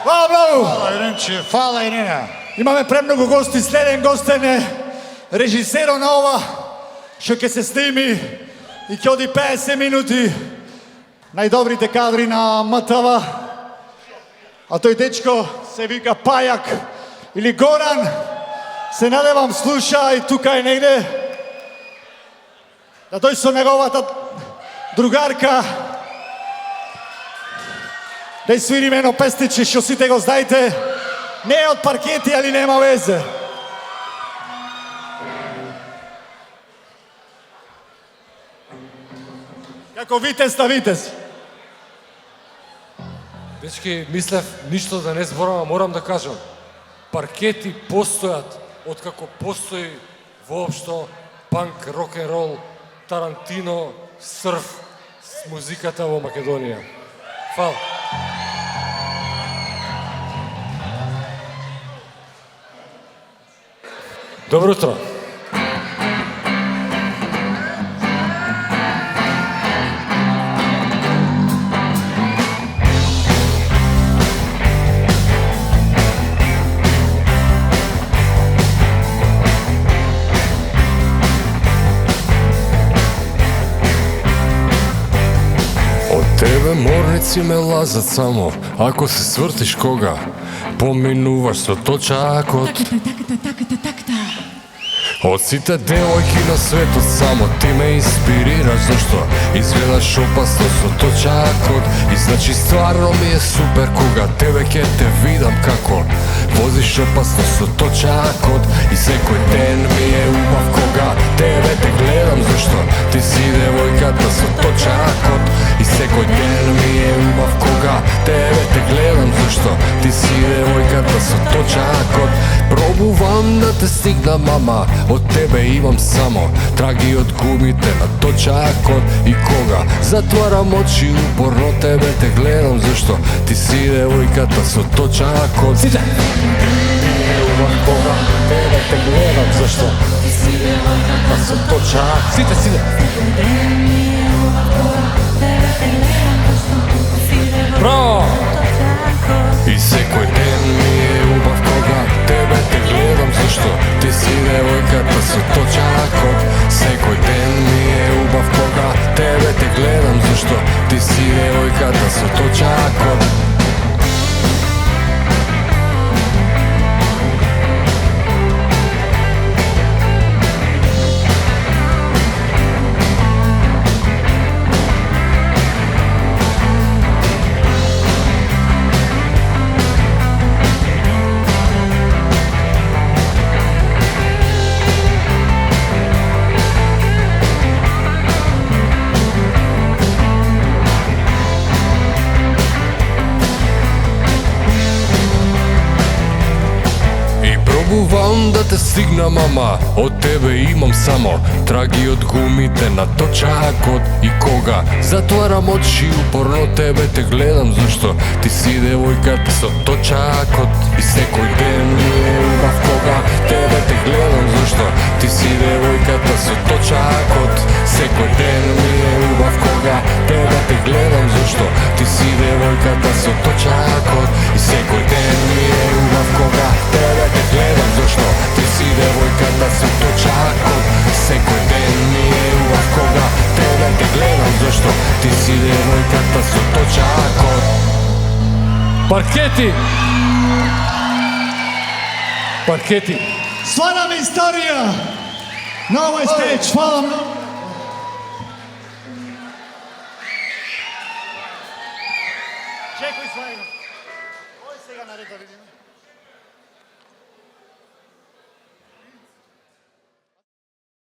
Hvala mnogo. Hvala Irenče, hvala Irena. Imаме премногу гости, следен гостен е режисерот на ова, што ќе се сними и ќе оди 50 минути најдобрите кадри на МТВ. А тој дечко се вика Пајак или Горан. Се надевам слуша и тука е негде. Да тој со неговата другарка да свириме едно пестиче што сите го знаете. Не е од паркети, али нема везе. Како витез на витез. Дечки, мислев ништо да не зборам, морам да кажам. Паркети постојат откако постои воопшто панк, рок-н-рол, Тарантино, срф с музиката во Македонија. Фала. Добро утро. Тебе морници ме лазат само, ако се свртиш кога поминуваш со точакот. Од сите девојки на светот само ти ме инспирираш, зашто изгледаш опасно со точакот. И значи стварно ми е супер кога тебе ќе те видам како возиш опасно со точакот. И секој ден ми е убав кога тебе те гледам, зашто ти си девојката со точакот. И секој ден ми е убав кога тебе те гледам, зашто ти си девојката со точакот. Пробувам да те стигна, мама, од тебе имам само траги од гумите на точакот. И кога затварам очи упорно тебе те гледам, зашто ти си девојката со точакот. Сите! Убав кога тебе те гледам, зашто ти си девојката со точакот. Сите, сите! Браво! И секој ден ми е убав кога тебе те гледам, зашто ти си девојката со точакот. Секој ден ми е убав кога тебе те гледам, зашто ти си девојката со точакот. Пробувам да те стигна, мама, од тебе имам само траги од гумите на точакот. И кога затварам очи упорно тебе те гледам, зашто ти си девојката со точакот. И секој ден ми е убав кога тебе те гледам, зашто ти си девојката со точакот. Секој ден ми е убав кога тебе те гледам, зашто ти си девојката со точакот. И секој ден ми е убав кога тебе те гледам, зашто ти си девојката со точакот. Секој ден ми е убав кога тебе те гледам, зашто ти си девојката со точакот. Паркети! Паркети! Ствараме историја на овој стејдж. Хвала многу. Чекај свајно. Ој сега наред да видиме.